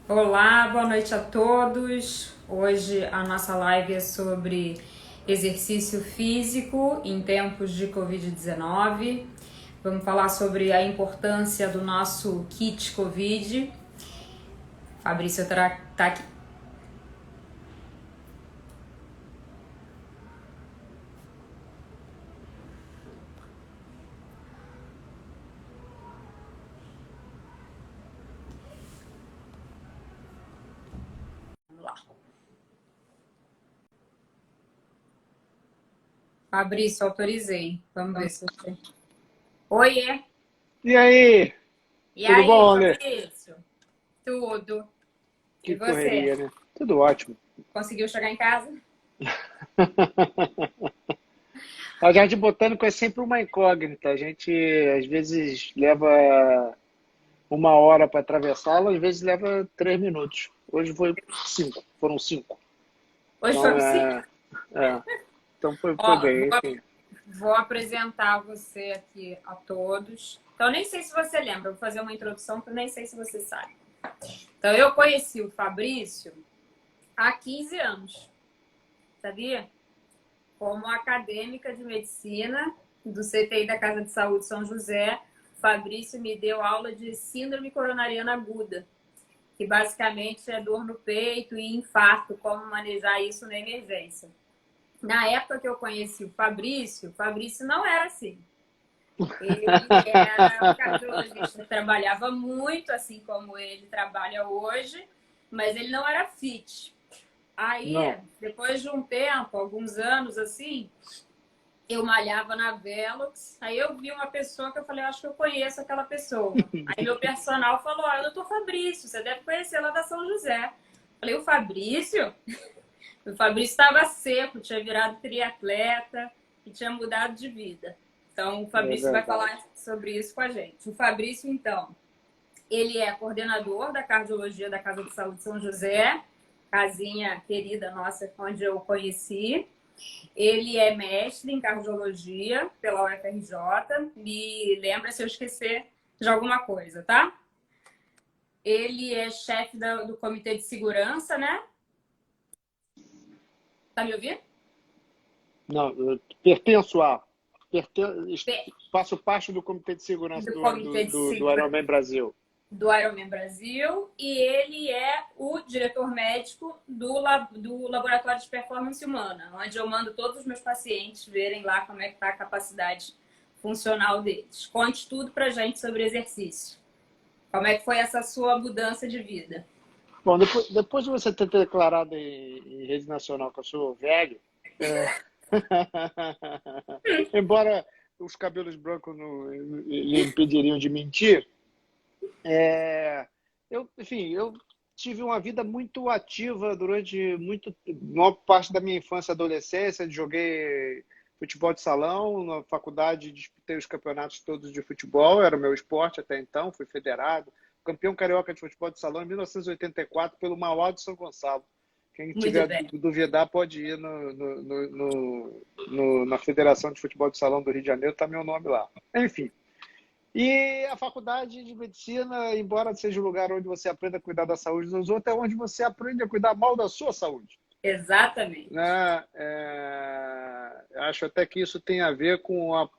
Olá, boa noite a todos. Hoje a nossa live é sobre exercício físico em tempos de Covid-19. Vamos falar sobre a importância do nosso kit Covid. Fabrício tá aqui. Vamos lá. Fabrício, autorizei. Vamos ver se você. Oiê! E aí? E Tudo aí, bom, André? Fabrício? Tudo. E Que você? correria, né? Tudo ótimo. Conseguiu chegar em casa? A Jardim Botânico é sempre uma incógnita. A gente às vezes leva 1 hora para atravessá-la, às vezes leva 3 minutos. Hoje foi 5, foram 5. Hoje foi Então possível. é, então foi Ó, bem, enfim. vou apresentar você aqui a todos. Então, nem sei se você lembra, vou fazer uma introdução que eu nem sei se você sabe. Então, eu conheci o Fabrício há 15 anos, sabia? Como acadêmica de medicina do CTI da Casa de Saúde São José, o Fabrício me deu aula de síndrome coronariana aguda, que basicamente é dor no peito e infarto, como manejar isso na emergência. Na época que eu conheci o Fabrício não era assim. Ele era um cardiologista que trabalhava muito, assim como ele trabalha hoje, mas ele não era fit. Aí, Não. depois de um tempo, alguns anos assim, eu malhava na Velox, aí eu vi uma pessoa que eu falei, acho que eu conheço aquela pessoa. Aí meu personal falou, é o doutor Fabrício, você deve conhecer lá da São José. Eu falei, o Fabrício? O Fabrício estava seco, tinha virado triatleta e tinha mudado de vida. Então, o É Fabrício vai falar verdade. sobre isso com a gente. O Fabrício, então, ele é coordenador da cardiologia da Casa de Saúde São José, casinha querida nossa, onde eu conheci. Ele é mestre em cardiologia pela UFRJ. Me lembra se eu esquecer de alguma coisa, tá? Ele é chefe do comitê de segurança, né? Tá me ouvindo? Não, eu pertenço a. Faço parte do Comitê de Segurança Do do, comitê do, de do, do segurança Ironman Brasil. do Ironman Brasil e ele é o diretor médico do Laboratório de Performance Humana, onde eu mando todos os meus pacientes verem lá como é que está a capacidade funcional deles. Conte tudo pra gente sobre exercício. Como é que foi essa sua mudança de vida? Bom, depois de você ter declarado em rede nacional que eu sou velho, é, embora os cabelos brancos não lhe impediriam de mentir, enfim, eu tive uma vida muito ativa durante maior parte da minha infância e adolescência. Joguei futebol de salão, na faculdade disputei os campeonatos todos de futebol, era o meu esporte até então, fui federado. Campeão carioca de futebol de salão em 1984 pelo Mauá de São Gonçalo. Quem Muito tiver bem. duvidar pode ir na Federação de Futebol de Salão do Rio de Janeiro, está meu nome lá. Enfim, e a faculdade de medicina, embora seja o lugar onde você aprende a cuidar da saúde dos outros, é onde você aprende a cuidar mal da sua saúde. Exatamente. Né? Acho até que isso tem a ver com a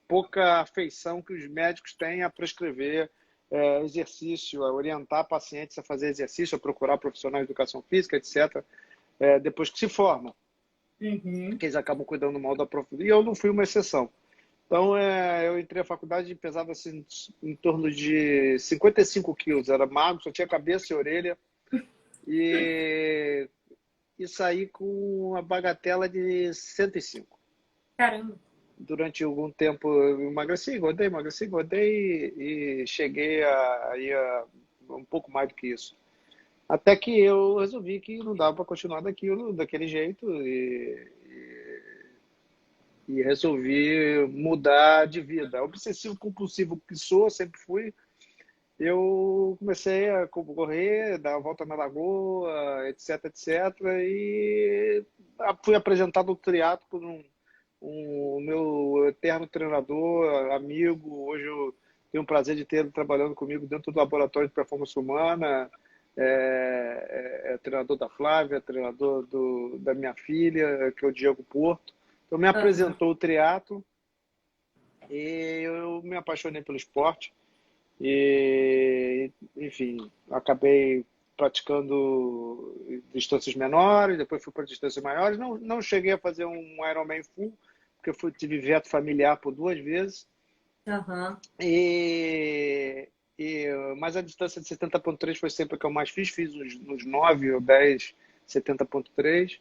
pouca afeição que os médicos têm a prescrever exercício, a orientar pacientes a fazer exercício, a procurar profissionais de educação física, etc., depois que se formam, Uhum. que eles acabam cuidando mal da profissão. E eu não fui uma exceção. Então, eu entrei na faculdade e pesava assim, em torno de 55 quilos. Era magro, só tinha cabeça e orelha. E, e saí com uma bagatela de 105. Caramba. Durante algum tempo, eu emagreci, engordei e cheguei a um pouco mais do que isso. Até que eu resolvi que não dava para continuar daquele jeito e resolvi mudar de vida. Obsessivo compulsivo que sou, sempre fui. Eu comecei a correr, dar a volta na lagoa, etc, etc. E fui apresentado ao triatlo por um meu eterno treinador, amigo. Hoje eu tenho o prazer de ter ele trabalhando comigo dentro do laboratório de performance humana. É treinador da Flávia, treinador da minha filha, que é o Diego Porto. Então, me Aham. apresentou o triatlo e eu me apaixonei pelo esporte. E, enfim, acabei praticando distâncias menores, depois fui para distâncias maiores. Não cheguei a fazer um Ironman full, porque eu tive veto familiar por 2 vezes. Aham. E, mas a distância de 70,3 foi sempre a que eu mais fiz. Fiz uns 9 ou 10, 70,3.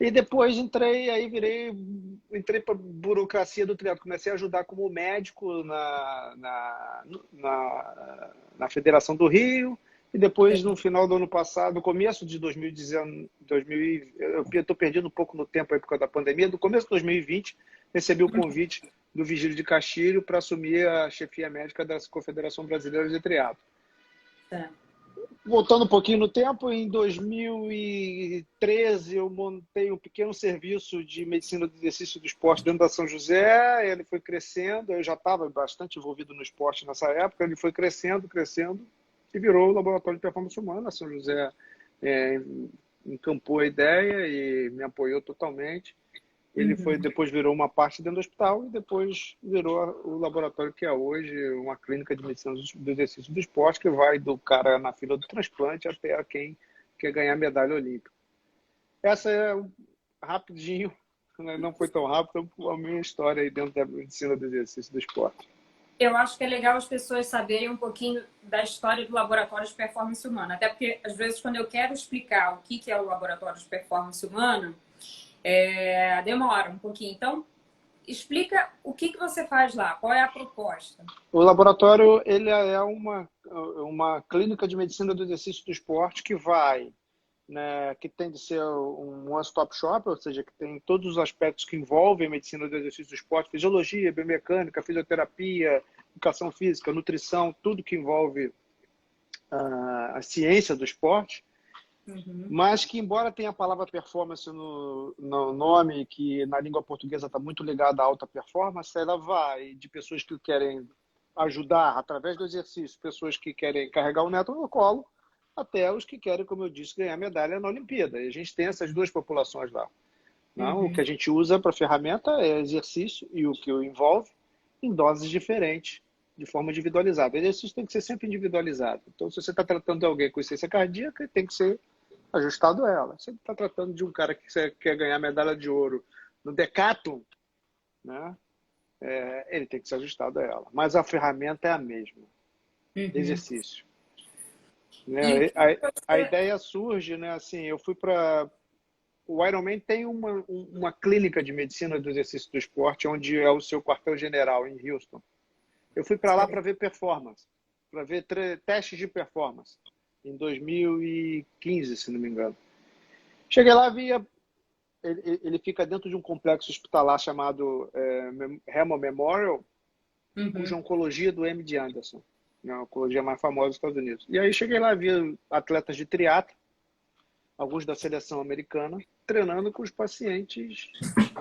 E depois entrei para a burocracia do triatlo. Comecei a ajudar como médico na Federação do Rio. E depois, no final do ano passado, no começo de 2019, eu estou perdido um pouco no tempo aí por causa da pandemia, no começo de 2020, recebi o convite do Vigílio de Castilho para assumir a chefia médica da Confederação Brasileira de Triatlo. Tá. Voltando um pouquinho no tempo, em 2013 eu montei um pequeno serviço de medicina do exercício do esporte dentro da São José. Ele foi crescendo, eu já estava bastante envolvido no esporte nessa época. Ele foi crescendo e virou o Laboratório de Performance Humana. A São José encampou a ideia e me apoiou totalmente. Ele depois virou uma parte dentro do hospital e depois virou o laboratório que é hoje, uma clínica de medicina do exercício do esporte, que vai do cara na fila do transplante até quem quer ganhar medalha olímpica. Essa é rapidinho, né? Não foi tão rápido, a minha história aí dentro da medicina do exercício do esporte. Eu acho que é legal as pessoas saberem um pouquinho da história do laboratório de performance humana. Até porque, às vezes, quando eu quero explicar o que é o laboratório de performance humana, demora um pouquinho. Então, explica o que você faz lá, qual é a proposta. O laboratório ele é uma clínica de medicina do exercício do esporte que vai, né, que tem de ser um one-stop shop, ou seja, que tem todos os aspectos que envolvem a medicina do exercício do esporte, fisiologia, biomecânica, fisioterapia, educação física, nutrição, tudo que envolve a ciência do esporte. Mas que, embora tenha a palavra performance no nome, que na língua portuguesa está muito ligada à alta performance, ela vai de pessoas que querem ajudar através do exercício, pessoas que querem carregar o neto no colo, até os que querem, como eu disse, ganhar medalha na Olimpíada. E a gente tem essas duas populações lá. Não? O que a gente usa para ferramenta é exercício e o que o envolve em doses diferentes, de forma individualizada. O exercício tem que ser sempre individualizado. Então, se você está tratando de alguém com insuficiência cardíaca, tem que ser ajustado a ela. Se você está tratando de um cara que quer ganhar medalha de ouro no decathlon, né? Ele tem que ser ajustado a ela. Mas a ferramenta é a mesma. Exercício. Né? A ideia surge, né? Assim, eu fui para... O Ironman tem uma clínica de medicina do exercício do esporte, onde é o seu quartel-general, em Houston. Eu fui para lá para ver performance, para ver testes de performance, em 2015, se não me engano. Cheguei lá, ele fica dentro de um complexo hospitalar chamado Hemo Memorial, cuja oncologia é do MD Anderson, a oncologia mais famosa dos Estados Unidos. E aí cheguei lá, vi atletas de triatlo, alguns da seleção americana, treinando com os pacientes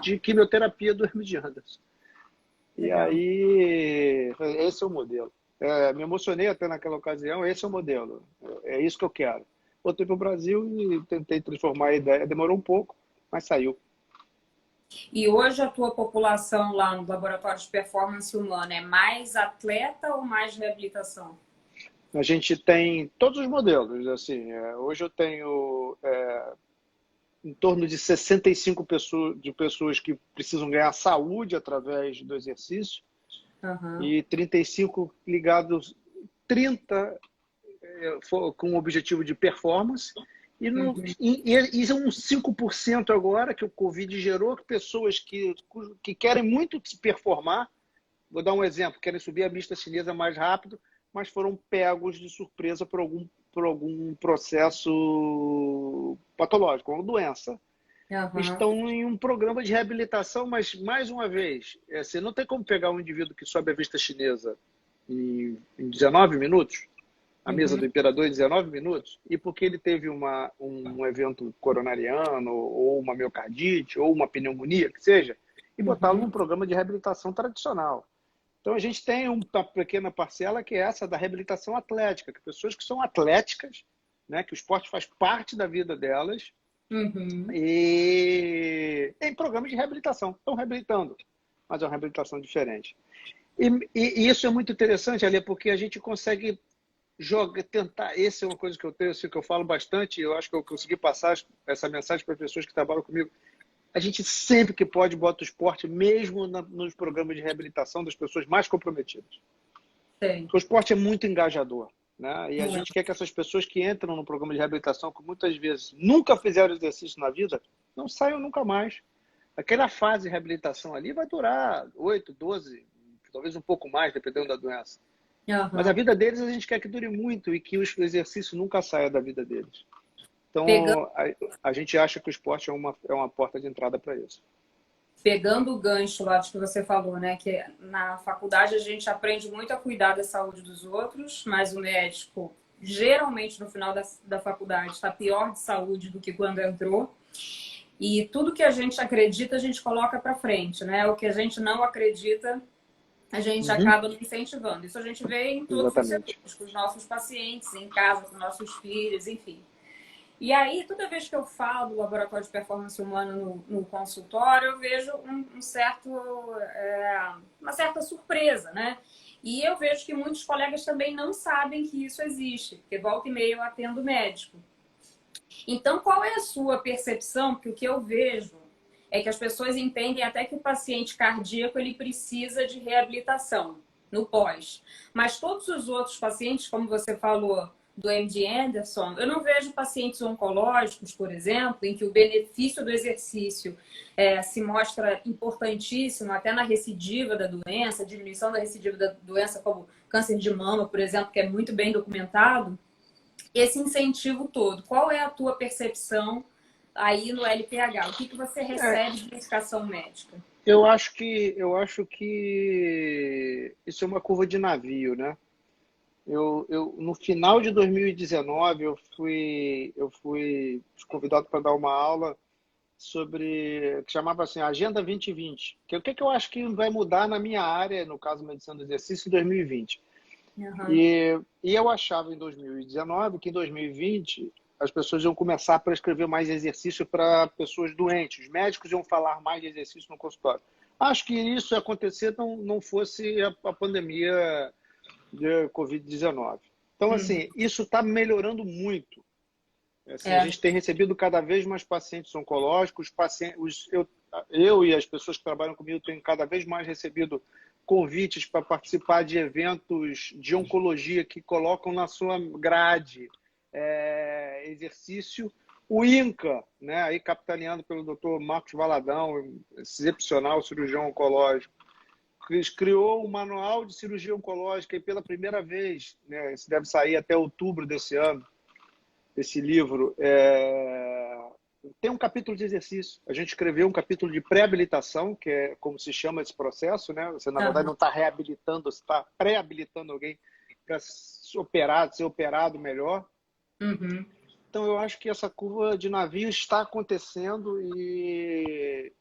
de quimioterapia do MD Anderson. Legal. E aí, esse é o modelo. Me emocionei até naquela ocasião, esse é o modelo. É isso que eu quero. Voltei para o Brasil e tentei transformar a ideia. Demorou um pouco, mas saiu. E hoje a tua população lá no Laboratório de Performance Humana é mais atleta ou mais reabilitação? A gente tem todos os modelos. Assim, hoje eu tenho em torno de 65 pessoas que precisam ganhar saúde através do exercício e 35 ligados, 30 com o objetivo de performance e uns 5% agora que o Covid gerou, que pessoas que querem muito se performar, vou dar um exemplo, querem subir a pista chinesa mais rápido, mas foram pegos de surpresa por algum processo patológico, uma doença. Estão em um programa de reabilitação, mas, mais uma vez, você não tem como pegar um indivíduo que sobe a vista chinesa em 19 minutos, a mesa do imperador em 19 minutos, e porque ele teve um evento coronariano, ou uma miocardite, ou uma pneumonia, que seja, e botá-lo num programa de reabilitação tradicional. Então, a gente tem uma pequena parcela que é essa da reabilitação atlética, que pessoas que são atléticas, né, que o esporte faz parte da vida delas, Uhum. e em programas de reabilitação. Estão reabilitando, mas é uma reabilitação diferente. E isso é muito interessante, Ali, porque a gente consegue tentar. Essa é uma coisa que eu tenho, assim, que eu falo bastante, eu acho que eu consegui passar essa mensagem para as pessoas que trabalham comigo. A gente sempre que pode bota o esporte, mesmo nos programas de reabilitação das pessoas mais comprometidas. Sei. O esporte é muito engajador, né? E a gente Muito. quer que essas pessoas que entram no programa de reabilitação, que muitas vezes nunca fizeram exercício na vida, não saiam nunca mais. Aquela fase de reabilitação ali vai durar 8, 12, talvez um pouco mais, dependendo da doença. Mas a Aham. vida deles a gente quer que dure muito e que o exercício nunca saia da vida deles. Pegando, Então, a gente acha que o esporte é uma porta de entrada para isso. pegando o gancho lá de que você falou, né? Que na faculdade a gente aprende muito a cuidar da saúde dos outros, mas o médico, geralmente no final da faculdade, está pior de saúde do que quando entrou. E tudo que a gente acredita, a gente coloca para frente, né? O que a gente não acredita, a gente Uhum, acaba incentivando. Isso a gente vê em todos os exatamente. setores, com os nossos pacientes, em casa, com nossos filhos, enfim. E aí, toda vez que eu falo do laboratório de performance humana no consultório, eu vejo uma certa surpresa, né? E eu vejo que muitos colegas também não sabem que isso existe, porque volta e meia eu atendo médico. Então, qual é a sua percepção? Porque o que eu vejo é que as pessoas entendem até que o paciente cardíaco ele precisa de reabilitação no pós. Mas todos os outros pacientes, como você falou do MD Anderson, eu não vejo pacientes oncológicos, por exemplo, em que o benefício do exercício se mostra importantíssimo até na recidiva da doença, diminuição da recidiva da doença, como câncer de mama, por exemplo, que é muito bem documentado, esse incentivo todo. Qual é a tua percepção aí no LPH? O que, que você É, recebe de indicação médica? eu acho que isso é uma curva de navio, né? No final de 2019, eu fui convidado para dar uma aula que chamava assim Agenda 2020, que é o que eu acho que vai mudar na minha área, no caso medicina do exercício, em 2020. Uhum. E eu achava em 2019 que em 2020 as pessoas iam começar a prescrever mais exercício para pessoas doentes. Os médicos iam falar mais de exercício no consultório. Acho que isso ia acontecer não fosse a pandemia de Covid-19. Então, Uhum. assim, isso está melhorando muito. Assim, a É. gente tem recebido cada vez mais pacientes oncológicos, eu e as pessoas que trabalham comigo têm cada vez mais recebido convites para participar de eventos de oncologia que colocam na sua grade exercício. O INCA, né, aí capitaneado pelo Dr. Marcos Valadão, excepcional cirurgião oncológico, criou um manual de cirurgia oncológica e pela primeira vez, né, isso deve sair até outubro desse ano, esse livro, tem um capítulo de exercício. A gente escreveu um capítulo de pré-habilitação, que é como se chama esse processo, né? Você, na verdade, Uhum. não está reabilitando, você está pré-habilitando alguém para ser operado melhor. Uhum. Então, eu acho que essa curva de navio está acontecendo e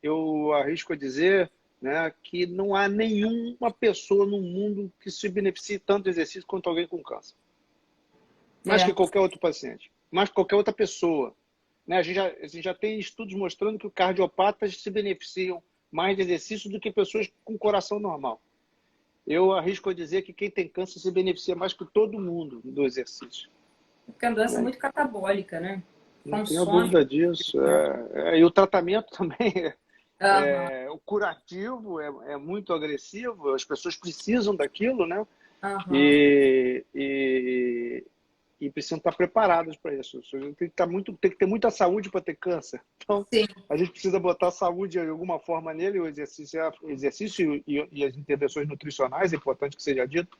eu arrisco a dizer, né, que não há nenhuma pessoa no mundo que se beneficie tanto do exercício quanto alguém com câncer. Mais que É. qualquer outro paciente, mais que qualquer outra pessoa. Né? A gente já tem estudos mostrando que os cardiopatas se beneficiam mais de exercício do que pessoas com coração normal. Eu arrisco a dizer que quem tem câncer se beneficia mais que todo mundo do exercício. Porque é uma doença Né? muito catabólica, né? Não tenho Consome. dúvida disso. E o tratamento também, Aham. o curativo é muito agressivo, as pessoas precisam daquilo, né? Aham. E, e, e precisam estar preparadas para isso. A gente tem que ter muita saúde para ter câncer. Então, Sim. a gente precisa botar saúde de alguma forma nele. O exercício e as intervenções nutricionais, é importante que seja dito,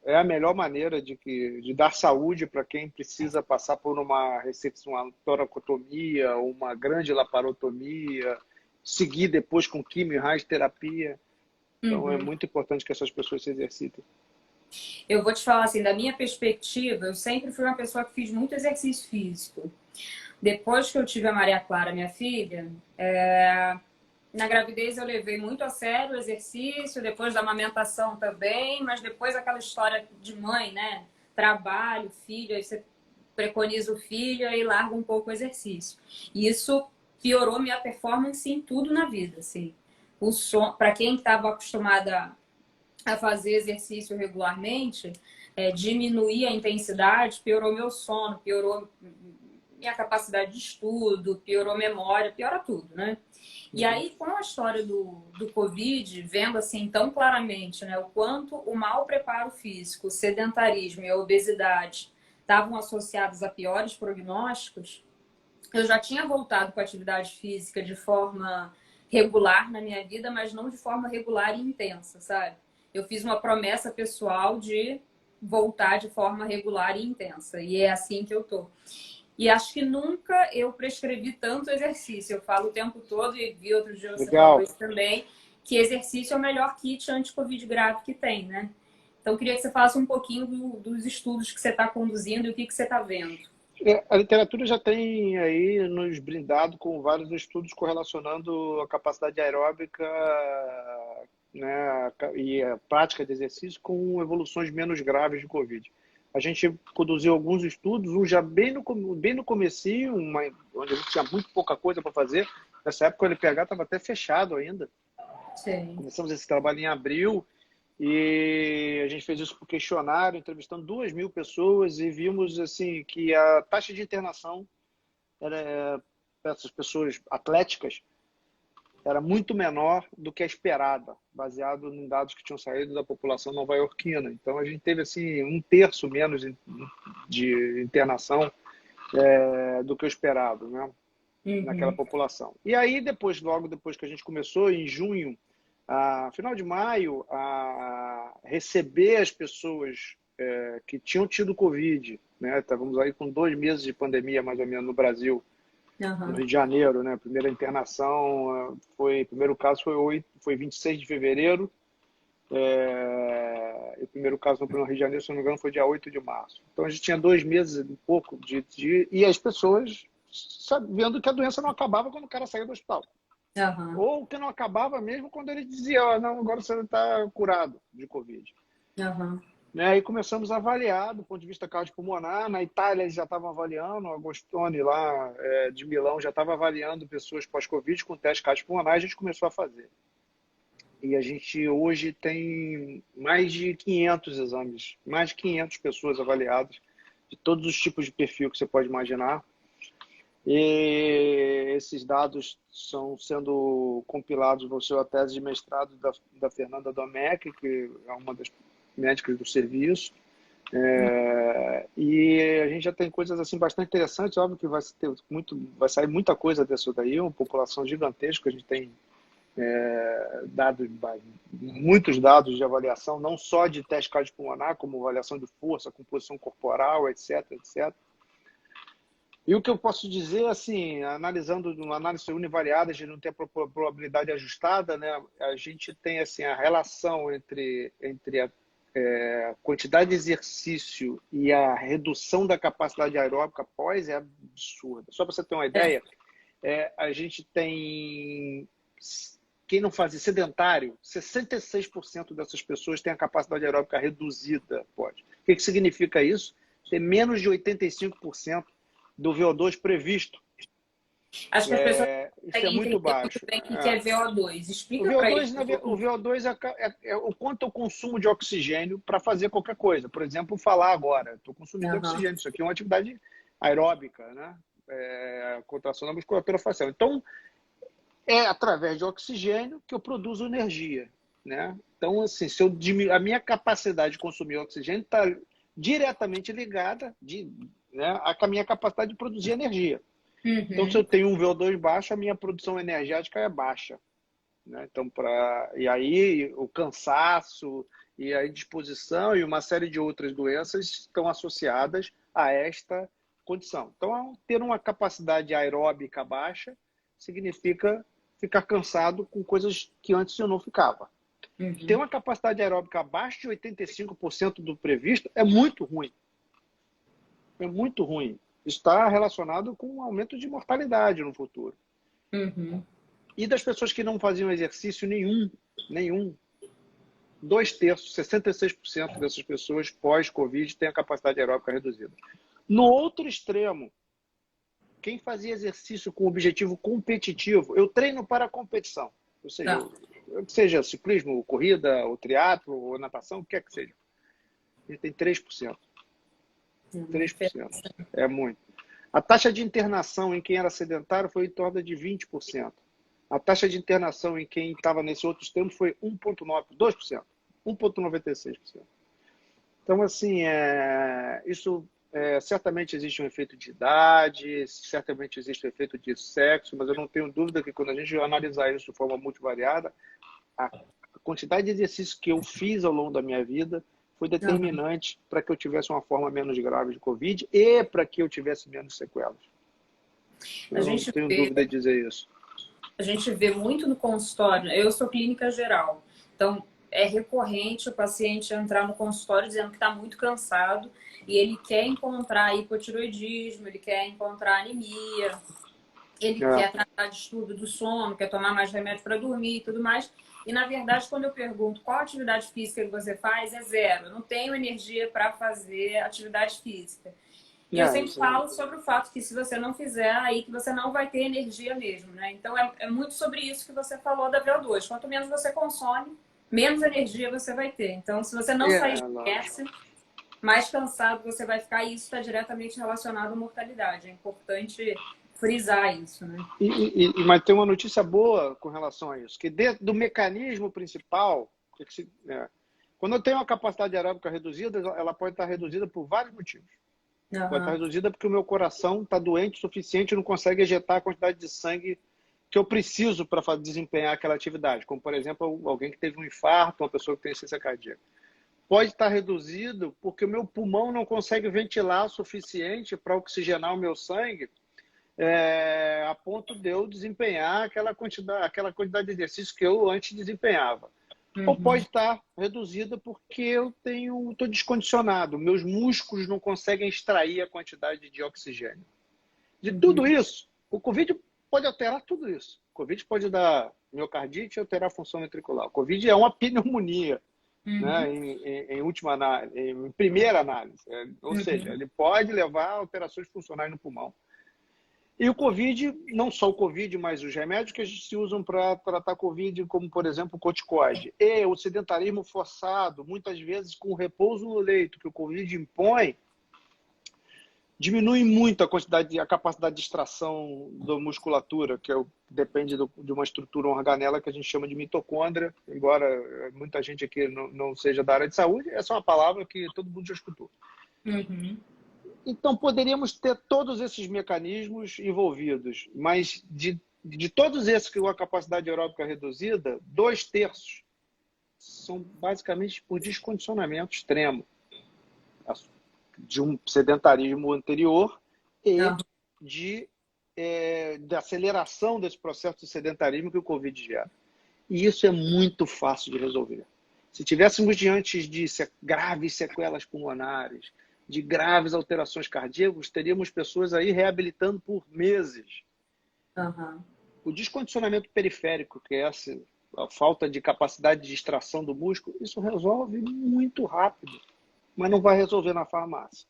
é a melhor maneira de dar saúde para quem precisa passar por uma recepção, uma toracotomia, uma grande laparotomia, seguir depois com quimio e radioterapia. Então, é Uhum. muito importante que essas pessoas se exercitem. Eu vou te falar assim, da minha perspectiva, eu sempre fui uma pessoa que fiz muito exercício físico. Depois que eu tive a Maria Clara, minha filha, Na gravidez eu levei muito a sério o exercício, depois da amamentação também, mas depois aquela história de mãe, né? Trabalho, filho, aí você preconiza o filho e larga um pouco o exercício. E isso piorou minha performance em tudo na vida, assim. O som, para quem estava acostumada a fazer exercício regularmente, diminuir a intensidade, piorou meu sono, piorou minha capacidade de estudo, piorou memória, piora tudo, né? E aí, com a história do Covid, vendo assim tão claramente, né, o quanto o mau preparo físico, o sedentarismo e a obesidade estavam associados a piores prognósticos, eu já tinha voltado com a atividade física de forma regular na minha vida, mas não de forma regular e intensa, sabe? Eu fiz uma promessa pessoal de voltar de forma regular e intensa, e é assim que eu tô. E acho que nunca eu prescrevi tanto exercício. Eu falo o tempo todo, e vi outro dia você falou Legal. isso também, que exercício é o melhor kit anti-Covid grave que tem, né? Então, eu queria que você falasse um pouquinho dos estudos que você está conduzindo e o que, que você está vendo. A literatura já tem aí nos brindado com vários estudos correlacionando a capacidade aeróbica, né, e a prática de exercício com evoluções menos graves de Covid. A gente conduziu alguns estudos, um já bem no comecinho, onde a gente tinha muito pouca coisa para fazer. Nessa época o LPH estava até fechado ainda. Sim. Começamos esse trabalho em abril e a gente fez isso por questionário, entrevistando 2.000 pessoas e vimos assim que a taxa de internação dessas pessoas atléticas era muito menor do que a esperada, baseado em dados que tinham saído da população nova-iorquina. Então a gente teve assim um terço menos de internação do que o esperado, né, naquela Uhum. população. E aí logo depois que a gente começou, em junho, final de maio, a receber as pessoas que tinham tido Covid, né? Estávamos aí com 2 meses de pandemia, mais ou menos, no Brasil, no Uhum. Rio de Janeiro, né? A primeira internação, o primeiro caso foi 26 de fevereiro, e o primeiro caso no Rio de Janeiro, se não me engano, foi dia 8 de março. Então a gente tinha 2 meses, um pouco, e as pessoas sabendo que a doença não acabava quando o cara saía do hospital. Uhum. Ou que não acabava mesmo quando ele dizia, não, agora você está curado de Covid. Uhum. Né? Aí começamos a avaliar do ponto de vista cardiopulmonar. Na Itália eles já estavam avaliando, o Agostoni lá de Milão já estava avaliando pessoas pós-Covid com teste cardiopulmonar, a gente começou a fazer. E a gente hoje tem mais de 500 exames, mais de 500 pessoas avaliadas, de todos os tipos de perfil que você pode imaginar. E esses dados estão sendo compilados no seu tese de mestrado da Fernanda Domecq, que é uma das médicas do serviço. E a gente já tem coisas assim bastante interessantes. Óbvio que vai sair muita coisa disso daí, uma população gigantesca. A gente tem muitos dados de avaliação, não só de teste cardiopulmonar, como avaliação de força, composição corporal, etc, etc. E o que eu posso dizer, assim, analisando uma análise univariada, a gente não tem a probabilidade ajustada, né? A gente tem assim a relação entre a quantidade de exercício e a redução da capacidade aeróbica após é absurda. Só para você ter uma ideia, a gente tem, quem não faz sedentário, 66% dessas pessoas têm a capacidade aeróbica reduzida. Pode. O que significa isso? Tem menos de 85% do VO2 previsto. Acho que as pessoas Isso é conseguem muito entender muito baixo. bem o que é VO2. O Explica para eles VO2, um o pouquinho. VO2 é o quanto eu consumo de oxigênio para fazer qualquer coisa. Por exemplo, falar agora. Estou consumindo Uhum. oxigênio. Isso aqui é uma atividade aeróbica, né? Contração da musculatura facial. Então, é através de oxigênio que eu produzo energia, né? Então, assim, se eu a minha capacidade de consumir oxigênio está diretamente ligada né, à minha capacidade de produzir energia. Então, se eu Uhum. tenho um VO2 baixo, a minha produção energética é baixa. Né? Então, e aí o cansaço e a indisposição e uma série de outras doenças estão associadas a esta condição. Então, ter uma capacidade aeróbica baixa significa ficar cansado com coisas que antes eu não ficava. Ter Uhum. uma capacidade aeróbica abaixo de 85% do previsto é muito ruim. É muito ruim. Está relacionado com um aumento de mortalidade no futuro. Uhum. E das pessoas que não faziam exercício nenhum, 2/3, 66% dessas pessoas pós-Covid têm a capacidade aeróbica reduzida. No outro extremo, quem fazia exercício com objetivo competitivo, eu treino para a competição, ou seja, Tá. seja ciclismo, corrida, ou triatlo, ou natação, o que quer que seja, ele tem 3%. 3%. É muito. A taxa de internação em quem era sedentário foi em torno de 20%. A taxa de internação em quem estava nesse outro extremo foi 1,9%, 2%, 1,96%. Então, assim, certamente existe um efeito de idade, certamente existe um efeito de sexo, mas eu não tenho dúvida que quando a gente analisar isso de forma multivariada, a quantidade de exercícios que eu fiz ao longo da minha vida foi determinante para que eu tivesse uma forma menos grave de Covid e para que eu tivesse menos sequelas. Eu não tenho dúvida de dizer isso. A gente vê muito no consultório. Eu sou clínica geral, então é recorrente o paciente entrar no consultório dizendo que está muito cansado e ele quer encontrar hipotiroidismo, ele quer encontrar anemia, ele quer tratar distúrbio do sono, quer tomar mais remédio para dormir e tudo mais. E, na verdade, quando eu pergunto qual atividade física que você faz, é zero. Eu não tenho energia para fazer atividade física. E eu sempre falo sobre o fato que se você não fizer, aí que você não vai ter energia mesmo, né? Então, é muito sobre isso que você falou da VO2. Quanto menos você consome, menos energia você vai ter. Então, se você não sair de perto, mais cansado você vai ficar, e isso está diretamente relacionado à mortalidade. É importante frisar isso, né? Mas tem uma notícia boa com relação a isso, que dentro do mecanismo principal, quando eu tenho uma capacidade aeróbica reduzida, ela pode estar reduzida por vários motivos. Pode estar reduzida porque o meu coração está doente o suficiente e não consegue ejetar a quantidade de sangue que eu preciso para desempenhar aquela atividade, como, por exemplo, alguém que teve um infarto, uma pessoa que tem insuficiência cardíaca. Pode estar reduzido porque o meu pulmão não consegue ventilar o suficiente para oxigenar o meu sangue a ponto de eu desempenhar aquela quantidade de exercícios que eu antes desempenhava. Ou pode estar reduzida porque eu estou descondicionado, meus músculos não conseguem extrair a quantidade de oxigênio. De tudo isso, o Covid pode alterar tudo isso. O Covid pode dar miocardite e alterar a função ventricular. O Covid é uma pneumonia, né, em primeira análise. Ou seja, ele pode levar a alterações funcionais no pulmão. E o Covid, não só o Covid, mas os remédios que a gente se usam para tratar Covid, como, por exemplo, o corticoide. E o sedentarismo forçado, muitas vezes com repouso no leito, que o Covid impõe, diminui muito a capacidade de extração da musculatura, que depende de uma estrutura, uma organela que a gente chama de mitocôndria, embora muita gente aqui não seja da área de saúde, essa é uma palavra que todo mundo já escutou. Então, poderíamos ter todos esses mecanismos envolvidos, mas de todos esses que com a capacidade aeróbica reduzida, 2/3 são basicamente por descondicionamento extremo de um sedentarismo anterior e de aceleração desse processo de sedentarismo que o Covid gera. E isso é muito fácil de resolver. Se tivéssemos diante de graves sequelas pulmonares, de graves alterações cardíacas, teríamos pessoas aí reabilitando por meses. O descondicionamento periférico, que é a falta de capacidade de extração do músculo, isso resolve muito rápido, mas não vai resolver na farmácia.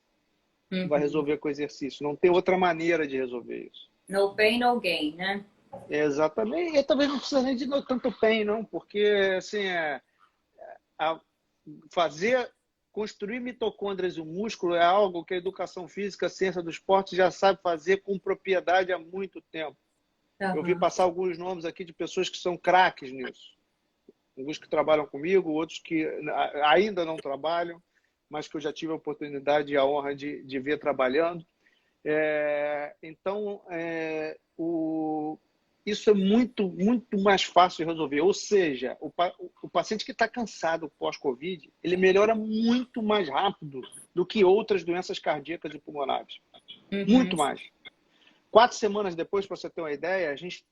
Não vai resolver com exercício. Não tem outra maneira de resolver isso. No pain, no gain, né? Exatamente. E talvez não precisa nem de tanto pain, não, porque assim, construir mitocôndrias e o músculo é algo que a educação física, a ciência do esporte já sabe fazer com propriedade há muito tempo. Eu vi passar alguns nomes aqui de pessoas que são craques nisso. Alguns que trabalham comigo, outros que ainda não trabalham, mas que eu já tive a oportunidade e a honra de ver trabalhando. Então, isso é muito, muito mais fácil de resolver. Ou seja, o paciente que está cansado pós-Covid, ele melhora muito mais rápido do que outras doenças cardíacas e pulmonares. Muito mais. 4 semanas depois, para você ter uma ideia, a gente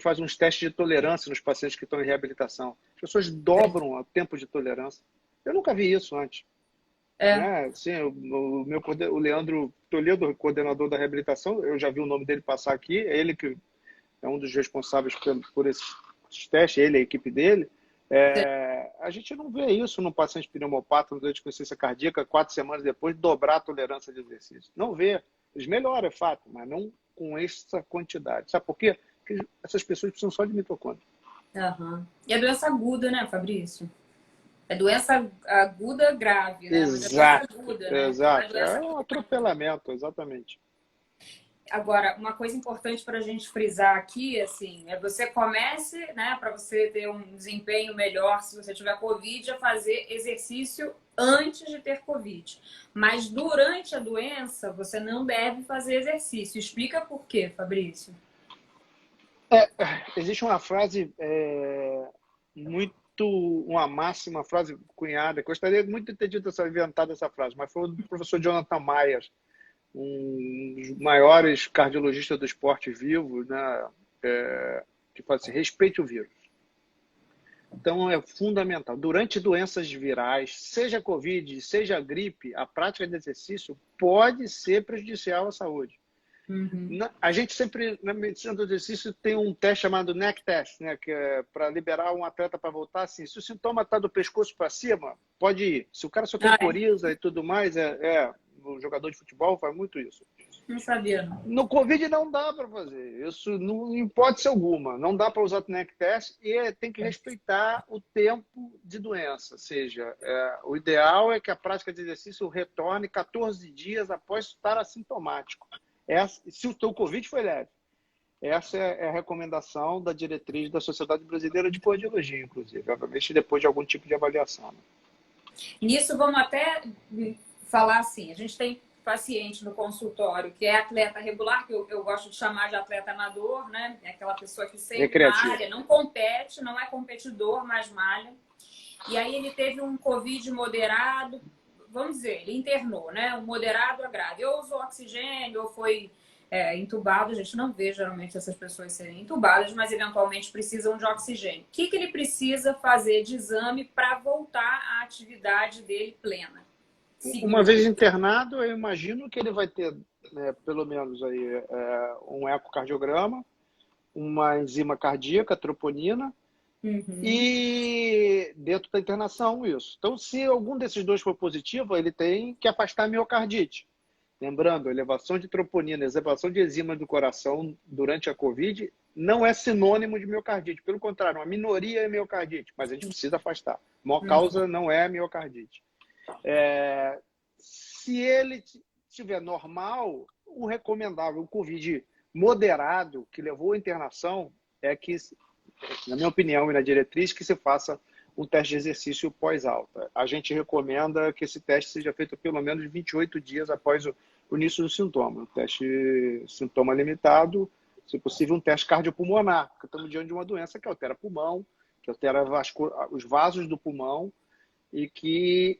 faz uns testes de tolerância nos pacientes que estão em reabilitação. As pessoas dobram o tempo de tolerância. Eu nunca vi isso antes. Assim, o Leandro Toledo, coordenador da reabilitação, eu já vi o nome dele passar aqui, é ele que é um dos responsáveis por esses testes, ele e a equipe dele. A gente não vê isso no paciente pneumopata no doente com insuficiência cardíaca 4 semanas depois dobrar a tolerância de exercício. Não vê. Eles melhoram, é fato, mas não com essa quantidade. Sabe por quê? Porque essas pessoas precisam só de mitocôndria. Uhum. E é doença aguda, né, Fabrício? É doença aguda grave, né? Mas é doença aguda, né? Exato. É É um atropelamento, exatamente. Agora, uma coisa importante para a gente frisar aqui, assim, é você comece, né, para você ter um desempenho melhor se você tiver Covid, a fazer exercício antes de ter Covid. Mas durante a doença, você não deve fazer exercício. Explica por quê, Fabrício? Existe uma frase uma máxima, uma frase cunhada. Gostaria muito de ter dito inventado essa frase, mas foi o professor Jonathan Myers, um dos maiores cardiologistas do esporte vivo, né? Que fala assim, respeite o vírus. Então, é fundamental. Durante doenças virais, seja Covid, seja gripe, a prática de exercício pode ser prejudicial à saúde. Uhum. A gente sempre, na medicina do exercício, tem um teste chamado neck test, né, que é para liberar um atleta para voltar. Assim, se o sintoma está do pescoço para cima, pode ir. Se o cara só tem coriza e tudo mais, o jogador de futebol faz muito isso. Não sabia, não. No Covid não dá para fazer. Isso não, em hipótese alguma. Não dá para usar o neck test e tem que respeitar o tempo de doença. Ou seja, o ideal é que a prática de exercício retorne 14 dias após estar assintomático. Se o teu Covid foi leve. Essa é a recomendação da diretriz da Sociedade Brasileira de Cardiologia, inclusive, obviamente depois de algum tipo de avaliação. Nisso, vamos até falar assim, a gente tem paciente no consultório que é atleta regular, que eu gosto de chamar de atleta amador, né? É aquela pessoa que sempre malha, não compete, não é competidor, mas malha. E aí ele teve um Covid moderado, vamos dizer, ele internou, né? Um moderado a grave. Ou usou oxigênio, ou foi entubado. A gente não vê geralmente essas pessoas serem entubadas, mas eventualmente precisam de oxigênio. O que ele precisa fazer de exame para voltar à atividade dele plena? Uma vez internado, eu imagino que ele vai ter, pelo menos aí, um ecocardiograma, uma enzima cardíaca, troponina, e dentro da internação isso. Então, se algum desses dois for positivo, ele tem que afastar a miocardite. Lembrando, elevação de troponina, elevação de enzimas do coração durante a Covid não é sinônimo de miocardite. Pelo contrário, uma minoria é miocardite, mas a gente precisa afastar. A maior causa não é a miocardite. Se ele estiver normal, o recomendável, o Covid moderado, que levou à internação, é que, na minha opinião e na diretriz, que se faça um teste de exercício pós-alta. A gente recomenda que esse teste seja feito pelo menos 28 dias após o início do sintoma. Um teste sintoma limitado, se possível um teste cardiopulmonar, porque estamos diante de uma doença que altera pulmão, que altera os vasos do pulmão, e que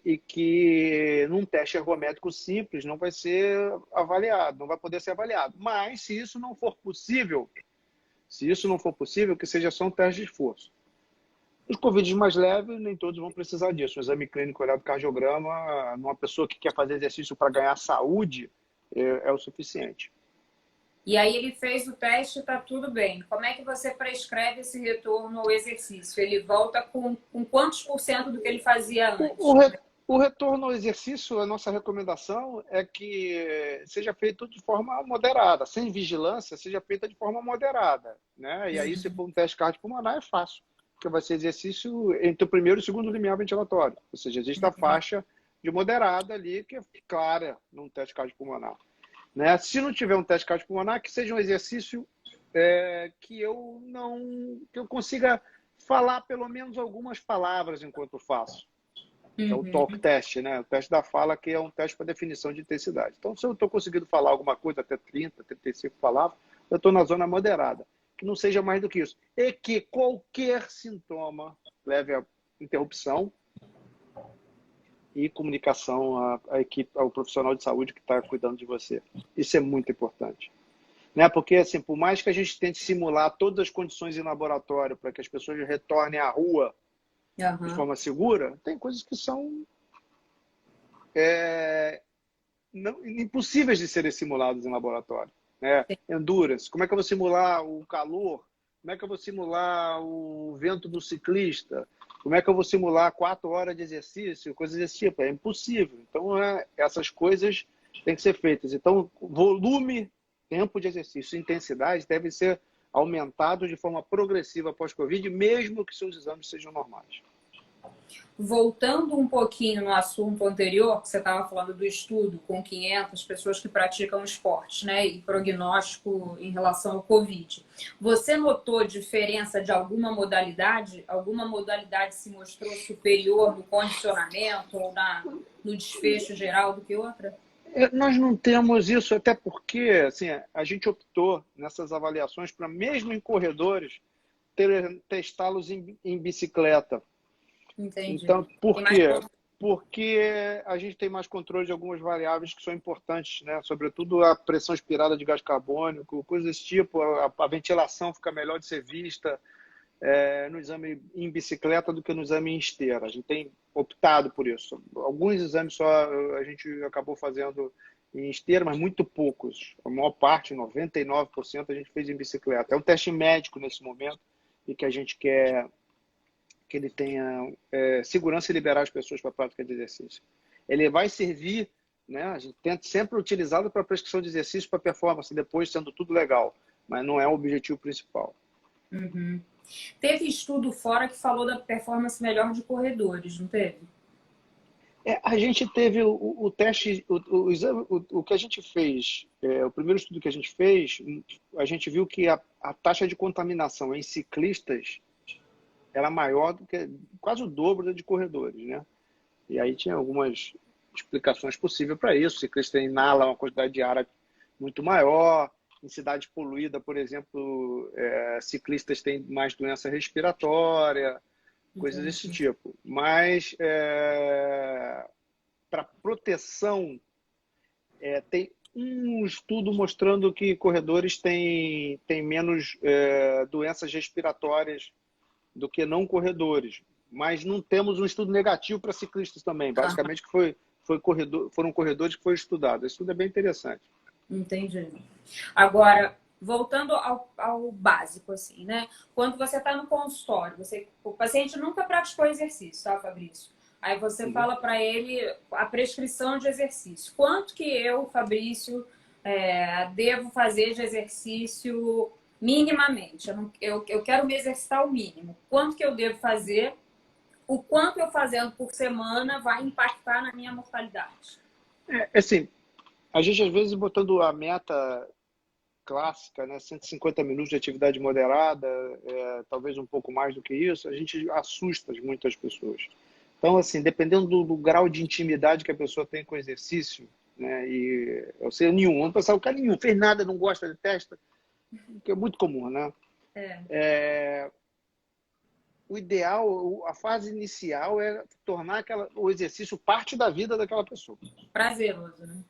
num teste ergométrico simples não vai ser avaliado, não vai poder ser avaliado. Mas, se isso não for possível, que seja só um teste de esforço. Os Covid mais leves, nem todos vão precisar disso. O exame clínico olhado cardiograma, numa pessoa que quer fazer exercício para ganhar saúde, é o suficiente. E aí ele fez o teste, está tudo bem. Como é que você prescreve esse retorno ao exercício? Ele volta com quantos % do que ele fazia antes? O retorno ao exercício, a nossa recomendação é que seja feito de forma moderada, sem vigilância, seja feita de forma moderada, né? E aí, se for um teste cardiopulmonar, é fácil, porque vai ser exercício entre o primeiro e o segundo limiar ventilatório. Ou seja, existe a faixa de moderada ali, que é clara num teste cardiopulmonar. Né? Se não tiver um teste cardiopulmonar, que seja um exercício que eu consiga falar pelo menos algumas palavras enquanto faço. É o talk test, né? O teste da fala, que é um teste para definição de intensidade. Então, se eu estou conseguindo falar alguma coisa até 30, 35 palavras, eu estou na zona moderada. Que não seja mais do que isso. E que qualquer sintoma leve a interrupção e comunicação à equipe, ao profissional de saúde que está cuidando de você. Isso é muito importante. Né? Porque, assim, por mais que a gente tente simular todas as condições em laboratório para que as pessoas retornem à rua de forma segura, tem coisas que são impossíveis de serem simuladas em laboratório. né? Endurance. Como é que eu vou simular o calor? Como é que eu vou simular o vento do ciclista? Como é que eu vou simular 4 horas de exercício? Coisas desse tipo. É impossível. Então, essas coisas têm que ser feitas. Então, volume, tempo de exercício, intensidade devem ser aumentados de forma progressiva após-Covid, mesmo que seus exames sejam normais. Voltando um pouquinho no assunto anterior, que você estava falando do estudo com 500 pessoas que praticam esporte, né, e prognóstico em relação ao Covid. Você notou diferença de alguma modalidade? Alguma modalidade se mostrou superior no condicionamento ou no desfecho geral do que outra? Nós não temos isso, até porque assim, a gente optou nessas avaliações para, mesmo em corredores, testá-los em bicicleta. Entendi. Então, por quê? Porque a gente tem mais controle de algumas variáveis que são importantes, né? Sobretudo a pressão expirada de gás carbônico, coisas desse tipo, a ventilação fica melhor de ser vista no exame em bicicleta do que no exame em esteira. A gente tem optado por isso. Alguns exames só a gente acabou fazendo em esteira, mas muito poucos. A maior parte, 99%, a gente fez em bicicleta. É um teste médico nesse momento e que a gente quer que ele tenha segurança e liberar as pessoas para a prática de exercício. Ele vai servir, né? A gente tenta sempre utilizá-lo para prescrição de exercício para performance, depois sendo tudo legal, mas não é o objetivo principal. Uhum. Teve estudo fora que falou da performance melhor de corredores, não teve? A gente teve o teste, o exame, o que a gente fez, o primeiro estudo que a gente fez, a gente viu que a taxa de contaminação em ciclistas era maior do que quase o dobro da de corredores, né? E aí tinha algumas explicações possíveis para isso. O ciclista inala uma quantidade de ar muito maior. Em cidade poluída, por exemplo, ciclistas têm mais doença respiratória, coisas desse tipo. Mas para proteção, tem um estudo mostrando que corredores têm menos doenças respiratórias do que não corredores. Mas não temos um estudo negativo para ciclistas também. Basicamente, que foram corredores que foram estudados. Esse estudo é bem interessante. Entendi. Agora, voltando ao básico, assim, né? Quando você está no consultório, o paciente nunca praticou exercício, tá, Fabrício? Aí você fala para ele a prescrição de exercício. Quanto que eu, Fabrício, devo fazer de exercício minimamente? Eu quero me exercitar o mínimo. Quanto que eu devo fazer? O quanto eu fazendo por semana vai impactar na minha mortalidade? Assim, a gente às vezes botando a meta clássica, né, 150 minutos de atividade moderada, talvez um pouco mais do que isso, a gente assusta muitas pessoas. Então, assim, dependendo do grau de intimidade que a pessoa tem com o exercício, né, e eu sei nenhum, vamos pensar, o cara nenhum fez nada, não gosta, detesta, que é muito comum, né? O ideal, a fase inicial é tornar o exercício parte da vida daquela pessoa. Prazeroso, né?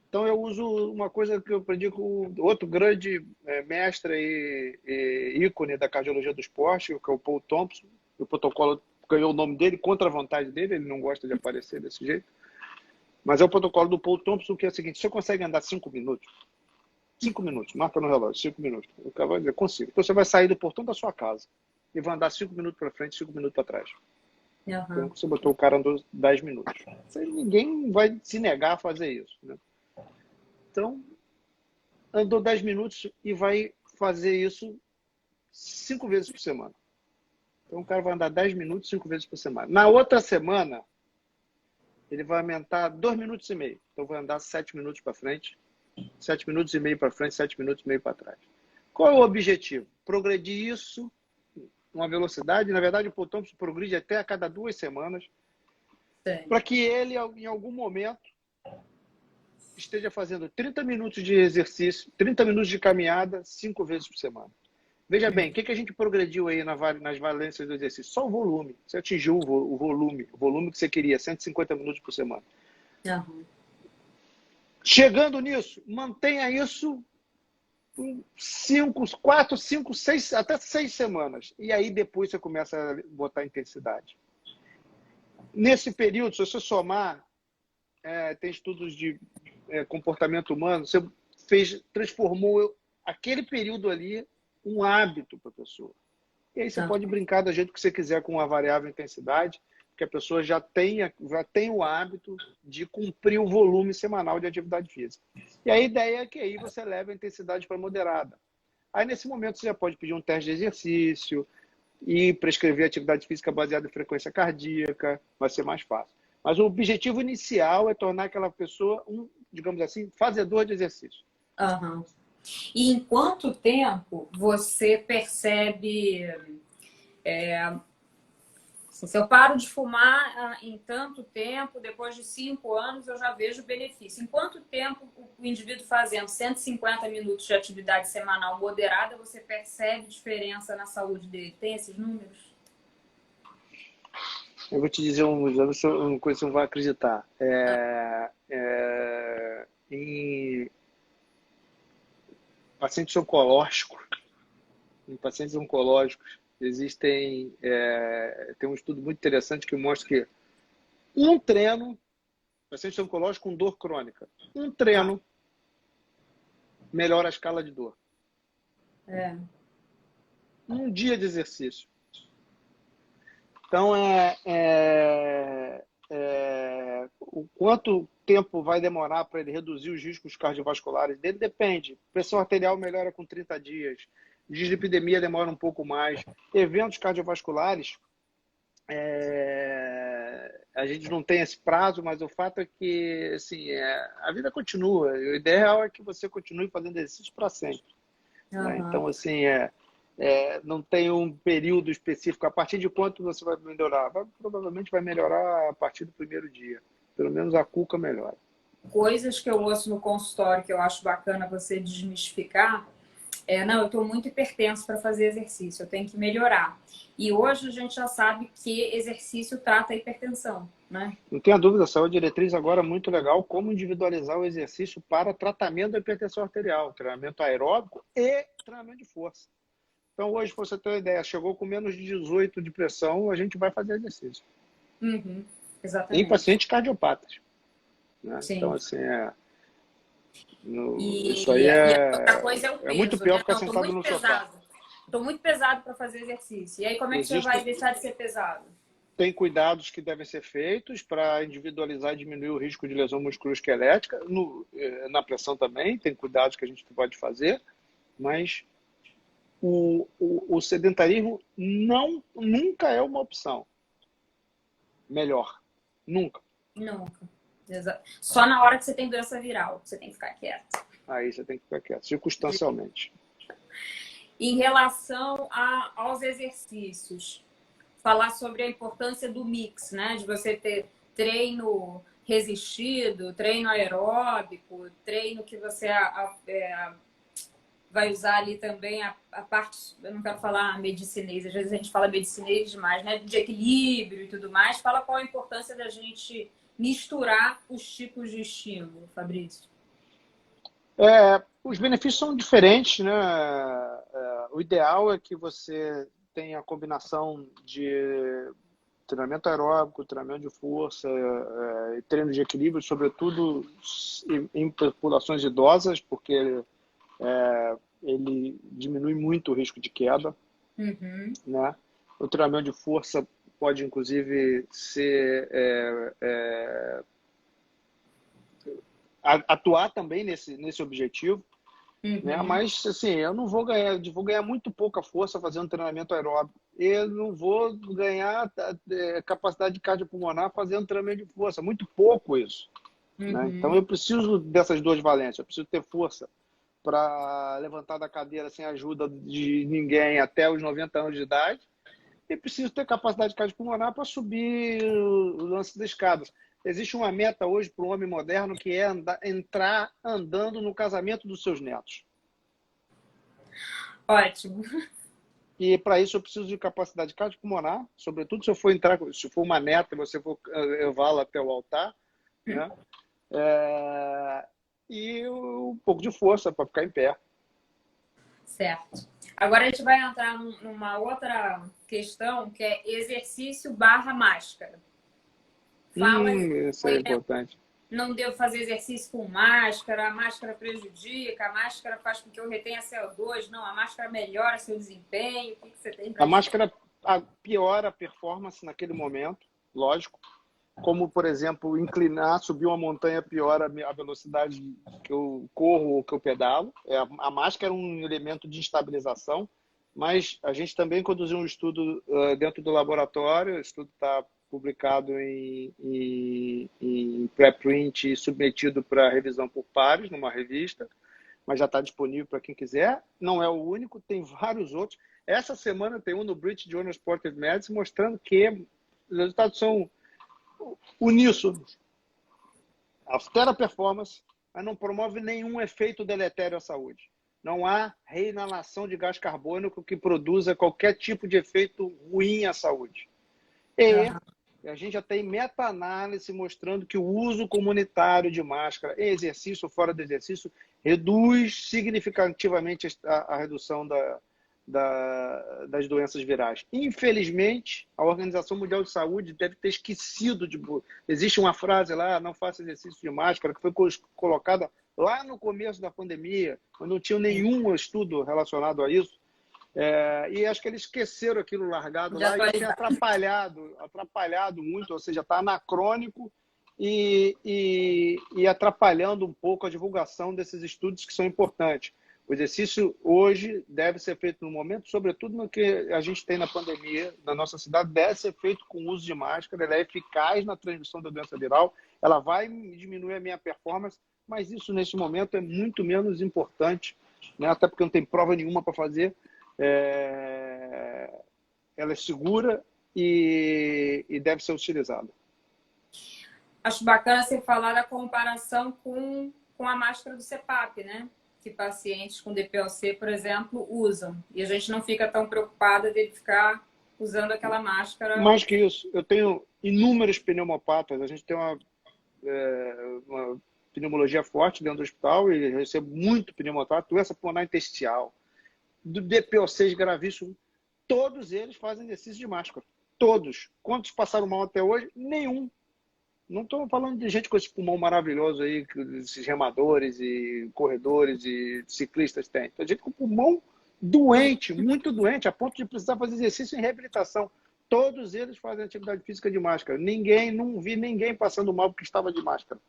Então, eu uso uma coisa que eu aprendi com outro grande mestre e ícone da cardiologia do esporte, que é o Paul Thompson. O protocolo ganhou o nome dele contra a vontade dele, ele não gosta de aparecer desse jeito. Mas é o protocolo do Paul Thompson, que é o seguinte: você consegue andar 5 minutos? 5 minutos, marca no relógio, 5 minutos. O cara vai dizer, consigo. Então, você vai sair do portão da sua casa e vai andar 5 minutos para frente, 5 minutos para trás. Então, você botou o cara andou 10 minutos. Ninguém vai se negar a fazer isso, né? Então, andou 10 minutos e vai fazer isso 5 vezes por semana. Então, o cara vai andar 10 minutos 5 vezes por semana. Na outra semana, ele vai aumentar 2 minutos e meio. Então, vai andar 7 minutos para frente, 7 minutos e meio para frente, 7 minutos e meio para trás. Qual é o objetivo? Progredir isso uma velocidade. Na verdade, o Paul Thompson progride até a cada 2 semanas, para que ele, em algum momento, esteja fazendo 30 minutos de exercício, 30 minutos de caminhada, 5 vezes por semana. Veja bem, o que a gente progrediu aí nas valências do exercício? Só o volume. Você atingiu o volume que você queria, 150 minutos por semana. Chegando nisso, mantenha isso por 4, 5, 6, até 6 semanas. E aí depois você começa a botar intensidade. Nesse período, se você somar, tem estudos de comportamento humano, você transformou aquele período ali um hábito para a pessoa. E aí você pode brincar do jeito que você quiser com a variável intensidade, porque a pessoa já tem o hábito de cumprir o volume semanal de atividade física. E a ideia é que aí você leve a intensidade para moderada. Aí, nesse momento, você já pode pedir um teste de exercício e prescrever atividade física baseada em frequência cardíaca, vai ser mais fácil. Mas o objetivo inicial é tornar aquela pessoa um, digamos assim, fazedor de exercício. Uhum. E em quanto tempo você percebe... se eu paro de fumar em tanto tempo, depois de 5 anos eu já vejo benefício. Em quanto tempo o indivíduo fazendo 150 minutos de atividade semanal moderada, você percebe diferença na saúde dele? Tem esses números? Eu vou te dizer uma coisa que você não vai acreditar. Em pacientes oncológicos, existem tem um estudo muito interessante que mostra que um treino, paciente oncológico com dor crônica, um treino melhora a escala de dor. Um dia de exercício. Então, o quanto tempo vai demorar para ele reduzir os riscos cardiovasculares dele depende. Pressão arterial melhora com 30 dias. Dislipidemia demora um pouco mais. Eventos cardiovasculares, a gente não tem esse prazo, mas o fato é que assim, a vida continua. O ideal é que você continue fazendo exercício para sempre. Né? Então, assim, não tem um período específico. A partir de quanto você vai melhorar? Provavelmente vai melhorar a partir do primeiro dia. Pelo menos a cuca melhora. Coisas que eu ouço no consultório que eu acho bacana você desmistificar. Não, eu estou muito hipertenso para fazer exercício, eu tenho que melhorar. E hoje a gente já sabe que exercício trata a hipertensão, né? Não tenha dúvida, saiu a diretriz agora muito legal, como individualizar o exercício para tratamento da hipertensão arterial, treinamento aeróbico e treinamento de força. Então hoje, para você ter uma ideia, chegou com menos de 18 de pressão, a gente vai fazer exercício. Exatamente. Em pacientes cardiopatas. Né? Sim. Então, assim, isso aí outra coisa é o peso, muito pior né? ficar sentado no sofá. Estou muito pesado para fazer exercício. E aí, como é que você vai deixar de ser pesado? Tem cuidados que devem ser feitos para individualizar e diminuir o risco de lesão musculoesquelética. Na pressão também, tem cuidados que a gente pode fazer, mas o sedentarismo nunca é uma opção melhor. Nunca. Nunca. Só na hora que você tem doença viral, você tem que ficar quieto. Aí você tem que ficar quieto, circunstancialmente. Em relação aos exercícios, falar sobre a importância do mix, né? De você ter treino resistido, treino aeróbico, treino que você vai usar ali também a parte, eu não quero falar medicinês, às vezes a gente fala medicinês demais, né? De equilíbrio e tudo mais. Fala qual a importância da gente misturar os tipos de estímulo, Fabrício. Os benefícios são diferentes, né? O ideal é que você tenha a combinação de treinamento aeróbico, treinamento de força, treino de equilíbrio, sobretudo em populações idosas, porque ele diminui muito o risco de queda. Né? O treinamento de força pode, inclusive, ser atuar também nesse objetivo. Né? Mas, assim, eu não vou ganhar muito pouca força fazendo treinamento aeróbico. Eu não vou ganhar capacidade cardiopulmonar fazendo treinamento de força. Muito pouco isso. Né? Então, eu preciso dessas duas valências. Eu preciso ter força para levantar da cadeira sem ajuda de ninguém até os 90 anos de idade. E preciso ter capacidade cardiopulmonar para subir o lance da escada. Existe uma meta hoje para o homem moderno que é entrar andando no casamento dos seus netos. Ótimo. E para isso eu preciso de capacidade cardiopulmonar, sobretudo se for uma neta e você for levá-la até o altar, né? E um pouco de força para ficar em pé. Certo. Agora a gente vai entrar numa outra questão que é exercício / máscara. Isso é importante. não devo fazer exercício com máscara, a máscara prejudica, a máscara faz com que eu retenha CO2, não, a máscara melhora seu desempenho, o que você tem para A dizer? máscara piora a performance naquele momento, lógico. Como, por exemplo, inclinar, subir uma montanha piora a velocidade que eu corro ou que eu pedalo. A máscara é um elemento de estabilização, mas a gente também conduziu um estudo dentro do laboratório, o estudo está publicado em pré-print e submetido para revisão por pares numa revista, mas já está disponível para quem quiser. Não é o único, tem vários outros. Essa semana tem um no British Journal of Sports Medicine mostrando que os resultados são uníssonos. Altera a performance, mas não promove nenhum efeito deletério à saúde. Não há reinalação de gás carbônico que produza qualquer tipo de efeito ruim à saúde. E a gente já tem meta-análise mostrando que o uso comunitário de máscara em exercício ou fora do exercício reduz significativamente a redução das doenças virais. Infelizmente, a Organização Mundial de Saúde deve ter esquecido de... Existe uma frase lá, não faça exercício de máscara, que foi colocada lá no começo da pandemia, quando não tinha nenhum estudo relacionado a isso. E acho que eles esqueceram aquilo largado lá e isso tem atrapalhado muito, ou seja, está anacrônico e atrapalhando um pouco a divulgação desses estudos que são importantes. O exercício hoje deve ser feito no momento, sobretudo no que a gente tem na pandemia, na nossa cidade, deve ser feito com o uso de máscara, ela é eficaz na transmissão da doença viral, ela vai diminuir a minha performance, mas isso nesse momento é muito menos importante, né? Até porque não tem prova nenhuma para fazer. Ela é segura e deve ser utilizada. Acho bacana você falar da comparação com a máscara do CPAP, né? Que pacientes com DPOC, por exemplo, usam. E a gente não fica tão preocupada de ficar usando aquela máscara. Mais que isso, eu tenho inúmeros pneumopatas. A gente tem uma pneumologia forte dentro do hospital e recebo muito pneumopato, doença pulmonar intersticial, do DPOC gravíssimo. Todos eles fazem exercício de máscara. Todos. Quantos passaram mal até hoje? Nenhum. Não estou falando de gente com esse pulmão maravilhoso aí, que esses remadores e corredores e ciclistas têm. Tem gente com pulmão doente, muito doente, a ponto de precisar fazer exercício em reabilitação. Todos eles fazem atividade física de máscara. Não vi ninguém passando mal porque estava de máscara.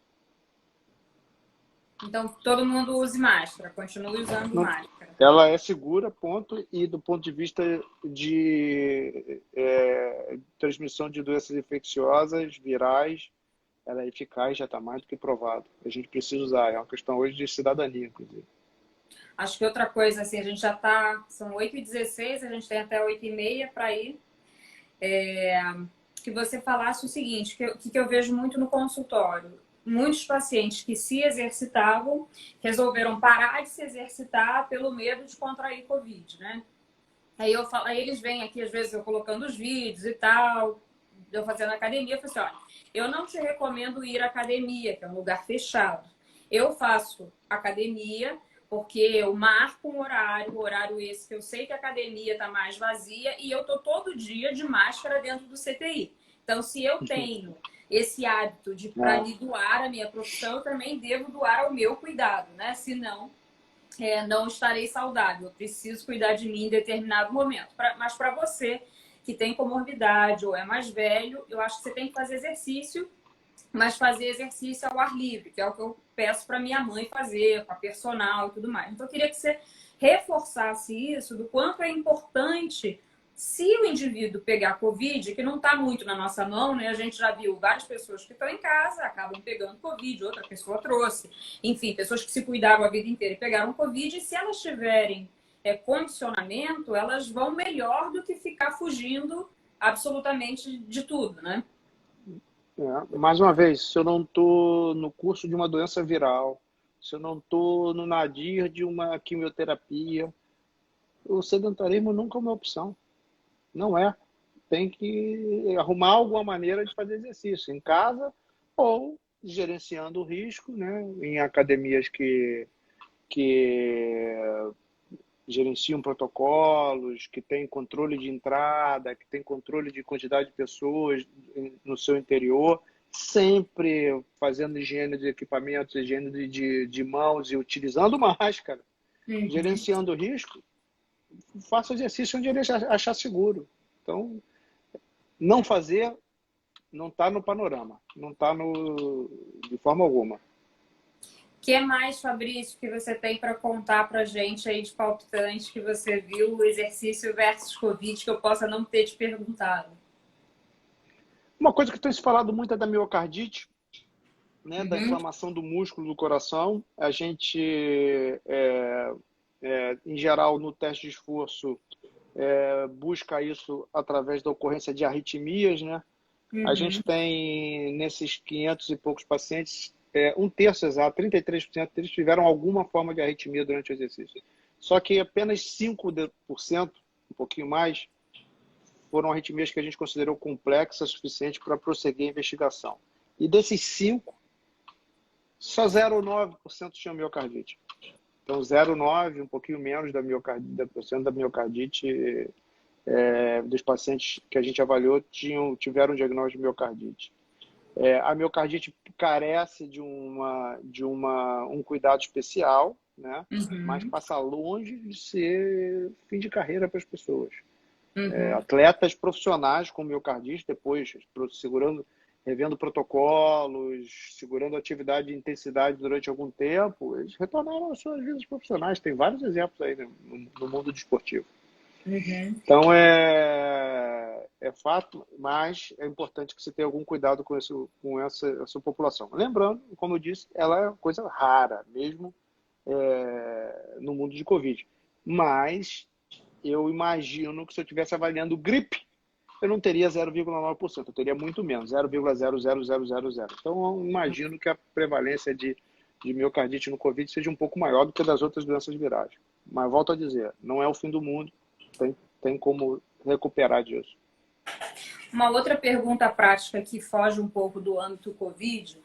Então, todo mundo use máscara, continue usando máscara. Ela é segura, ponto, e do ponto de vista de transmissão de doenças infecciosas, virais, ela é eficaz, já está mais do que provado. A gente precisa usar, é uma questão hoje de cidadania, inclusive. Acho que outra coisa, assim, a gente já está, são 8h16, a gente tem até 8h30 para ir. Que você falasse o seguinte, que eu vejo muito no consultório. Muitos pacientes que se exercitavam resolveram parar de se exercitar pelo medo de contrair Covid, né? Aí eles vêm aqui, às vezes, eu colocando os vídeos e tal, eu fazendo academia, eu falei assim, olha, eu não te recomendo ir à academia, que é um lugar fechado. Eu faço academia porque eu marco um horário esse que eu sei que a academia está mais vazia e eu tô todo dia de máscara dentro do CTI. Então, se eu tenho esse hábito de para me doar a minha profissão, eu também devo doar ao meu cuidado, né? Senão, não estarei saudável. Eu preciso cuidar de mim em determinado momento. Mas para você que tem comorbidade ou é mais velho, eu acho que você tem que fazer exercício, mas fazer exercício ao ar livre, que é o que eu peço para minha mãe fazer, com a personal e tudo mais. Então, eu queria que você reforçasse isso, do quanto é importante, se o indivíduo pegar Covid, que não está muito na nossa mão, né? A gente já viu várias pessoas que estão em casa, acabam pegando Covid, outra pessoa trouxe. Enfim, pessoas que se cuidaram a vida inteira e pegaram Covid, e se elas tiverem condicionamento, elas vão melhor do que ficar fugindo absolutamente de tudo, né? Mais uma vez, se eu não estou no curso de uma doença viral, se eu não estou no nadir de uma quimioterapia, o sedentarismo nunca é uma opção. Não é. Tem que arrumar alguma maneira de fazer exercício em casa ou gerenciando o risco, né? Em academias que gerenciam protocolos, que têm controle de entrada, que têm controle de quantidade de pessoas no seu interior. sempre fazendo higiene de equipamentos, higiene de mãos e utilizando máscara, Uhum. gerenciando o risco, faça exercício onde ele achar seguro. Então, não fazer não está no panorama, não está de forma alguma. O que mais, Fabrício, que você tem para contar para a gente aí de palpitante que você viu, exercício versus Covid, que eu possa não ter te perguntado? Uma coisa que tem se falado muito é da miocardite, né, da Uhum. inflamação do músculo do coração. A gente, em geral, no teste de esforço, busca isso através da ocorrência de arritmias, né? A Uhum. gente tem, nesses 500 e poucos pacientes, um terço exato, 33% deles tiveram alguma forma de arritmia durante o exercício. Só que apenas 5%, um pouquinho mais, foram arritmias que a gente considerou complexas o suficiente para prosseguir a investigação. E desses 5, só 0,9% tinham miocardite. Então, 0,9%, um pouquinho menos da miocardite dos pacientes que a gente avaliou tiveram diagnóstico de miocardite. A miocardite carece de um cuidado especial, né? Mas Uhum. passa longe de ser fim de carreira para as pessoas. Uhum. Atletas profissionais com miocardite, depois segurando, revendo protocolos, segurando atividade de intensidade durante algum tempo, eles retornaram às suas vidas profissionais. Tem vários exemplos aí no mundo desportivo. Uhum. Então, é fato, mas é importante que você tenha algum cuidado com essa população. Lembrando, como eu disse, ela é uma coisa rara, mesmo no mundo de Covid. Mas eu imagino que se eu estivesse avaliando gripe, eu não teria 0,9%, eu teria muito menos, 0,00000. Então, eu imagino que a prevalência de miocardite no Covid seja um pouco maior do que das outras doenças virais. Mas, volto a dizer, não é o fim do mundo, tem como recuperar disso. Uma outra pergunta prática que foge um pouco do âmbito Covid.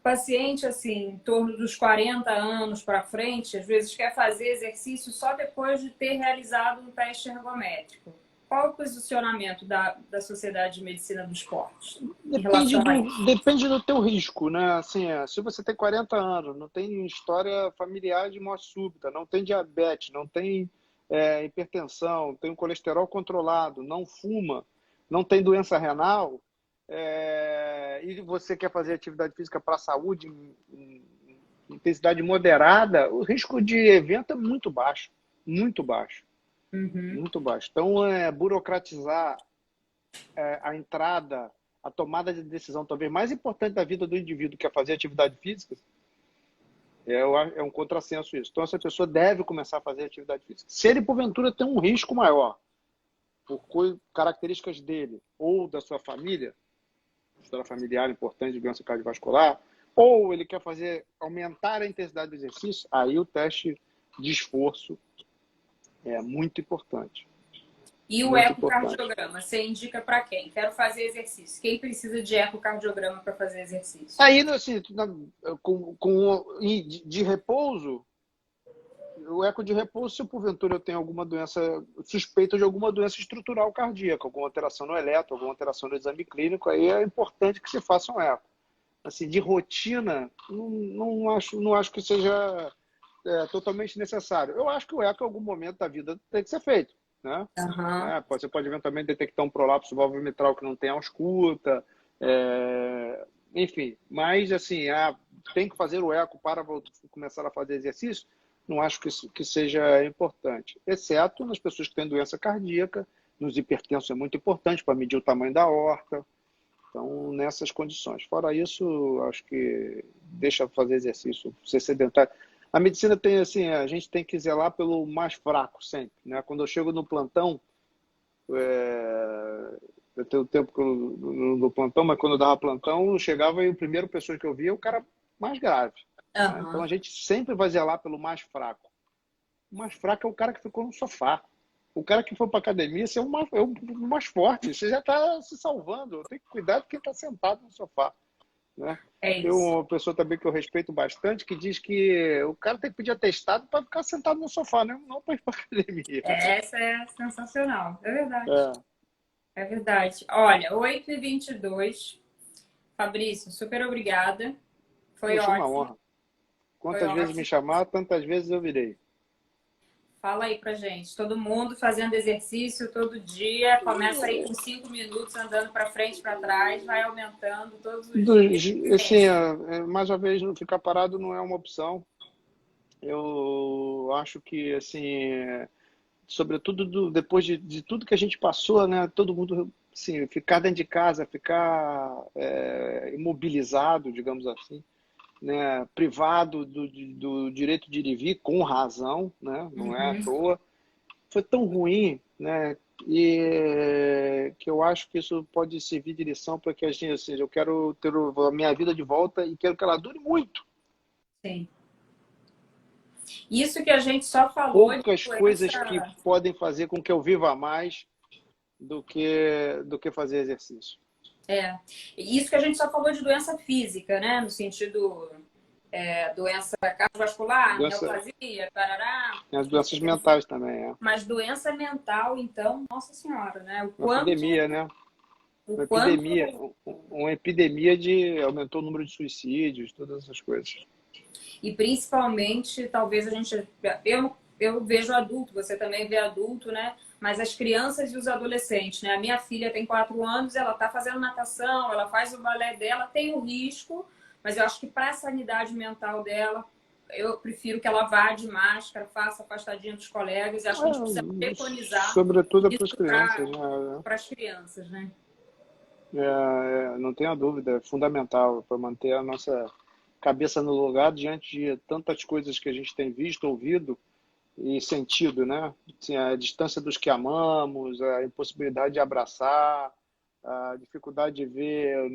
Paciente, assim, em torno dos 40 anos para frente, às vezes quer fazer exercício só depois de ter realizado um teste ergométrico. Qual é o posicionamento da Sociedade de Medicina do Esporte em relação a isso? Depende do teu risco, né? Assim, se você tem 40 anos, não tem história familiar de morte súbita, não tem diabetes, não tem hipertensão, tem um colesterol controlado, não fuma, não tem doença renal, e você quer fazer atividade física para a saúde em intensidade moderada, o risco de evento é muito baixo, muito baixo, Uhum. muito baixo. Então, burocratizar a entrada, a tomada de decisão talvez mais importante da vida do indivíduo, que é fazer atividade física, é um contrassenso isso. Então, essa pessoa deve começar a fazer atividade física. Se ele, porventura, tem um risco maior, por características dele ou da sua família, história familiar importante de doença cardiovascular, ou ele quer aumentar a intensidade do exercício, aí o teste de esforço é muito importante. E o Muito importante. ecocardiograma, você indica para quem? Quero fazer exercício. Quem precisa de ecocardiograma para fazer exercício? Aí, assim, de repouso, o eco de repouso, se porventura eu tenho alguma doença, suspeita de alguma doença estrutural cardíaca, alguma alteração no eletro, alguma alteração no exame clínico, aí é importante que se faça um eco. Assim, de rotina, não acho que seja totalmente necessário. Eu acho que o eco, em algum momento da vida, tem que ser feito, né? Aham. Você pode eventualmente detectar um prolapso valvo mitral que não tem ausculta, enfim. Mas, assim, tem que fazer o eco para começar a fazer exercício? Não acho que seja importante, exceto nas pessoas que têm doença cardíaca, nos hipertensos é muito importante para medir o tamanho da aorta. Então, nessas condições. Fora isso, acho que deixa fazer exercício, ser sedentário. A medicina tem assim, a gente tem que zelar pelo mais fraco sempre, né? Quando eu chego no plantão, eu tenho tempo no plantão, mas quando eu dava plantão, eu chegava e o primeiro pessoa que eu via é o cara mais grave. Né? Então Aham. a gente sempre vai zelar pelo mais fraco. O mais fraco é o cara que ficou no sofá. O cara que foi para academia, você é o mais forte. Você já está se salvando. Tem que cuidar de quem está sentado no sofá. Né? É Tem isso. uma pessoa também que eu respeito bastante que diz que o cara tem que pedir atestado para ficar sentado no sofá, né? Não para ir para academia. Essa é sensacional. É verdade. É. É verdade. Olha, 8h22. Fabrício, super obrigada. Foi Poxa, uma ótimo. honra. Quantas vezes me chamar, tantas vezes eu virei. Fala aí pra gente. Todo mundo fazendo exercício todo dia. Começa aí com 5 minutos andando para frente, para trás, vai aumentando todos os dias. Assim, mais uma vez, não ficar parado não é uma opção. Eu acho que, assim, sobretudo depois de tudo que a gente passou, né? Todo mundo, assim, ficar dentro de casa, ficar imobilizado, digamos assim, né? Privado do direito de ir e vir, com razão, né? Não é à toa. Foi tão ruim, né? E que eu acho que isso pode servir de lição para que a gente, assim, eu quero ter a minha vida de volta e quero que ela dure muito. Sim. Isso que a gente só falou de Poucas coisas que doença. podem fazer com que eu viva mais do que fazer exercício. Isso que a gente só falou de doença física, né? No sentido doença cardiovascular, Doença, neoplasia, parará. tem as doenças mentais também, Mas doença mental, então, nossa senhora, né? Uma epidemia, né? O Uma quanto epidemia, uma epidemia aumentou o número de suicídios, todas essas coisas. E principalmente, talvez a gente. Eu vejo adulto, você também vê adulto, né? Mas as crianças e os adolescentes, né? A minha filha tem 4 anos, ela tá fazendo natação, ela faz o balé dela, tem o risco, mas eu acho que para a sanidade mental dela, eu prefiro que ela vá de máscara, faça afastadinha dos colegas, e acho que a gente precisa preconizar Sobretudo para as isso crianças, né? para as crianças, né? Não tenha dúvida, é fundamental para manter a nossa cabeça no lugar diante de tantas coisas que a gente tem visto, ouvido e sentido, né? Assim, a distância dos que amamos, a impossibilidade de abraçar, a dificuldade de ver os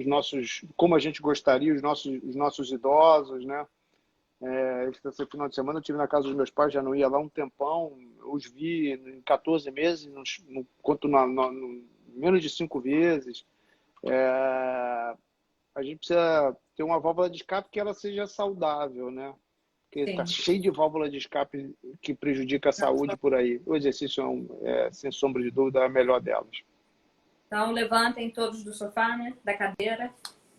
nossos como a gente gostaria, os nossos idosos, né? Esse final de semana eu estive na casa dos meus pais, já não ia lá um tempão, eu os vi em 14 meses, quanto menos de 5 vezes. A gente precisa ter uma válvula de escape que ela seja saudável, né? Porque está Sim. cheio de válvula de escape que prejudica a saúde por aí. O exercício sem sombra de dúvida, é a melhor delas. Então, levantem todos do sofá, né? Da cadeira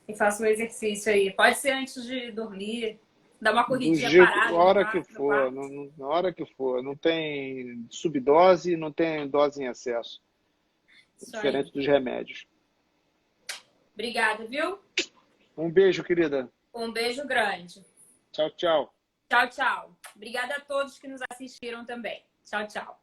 e façam o exercício aí. Pode ser antes de dormir, dar uma Do corridinha jeito, a parada hora que no for, quarto. na hora que for. Não tem subdose, não tem dose em excesso. Isso aí. Diferente dos remédios. Obrigada, viu? Um beijo, querida. Um beijo grande. Tchau, tchau. Tchau, tchau. Obrigada a todos que nos assistiram também. Tchau, tchau.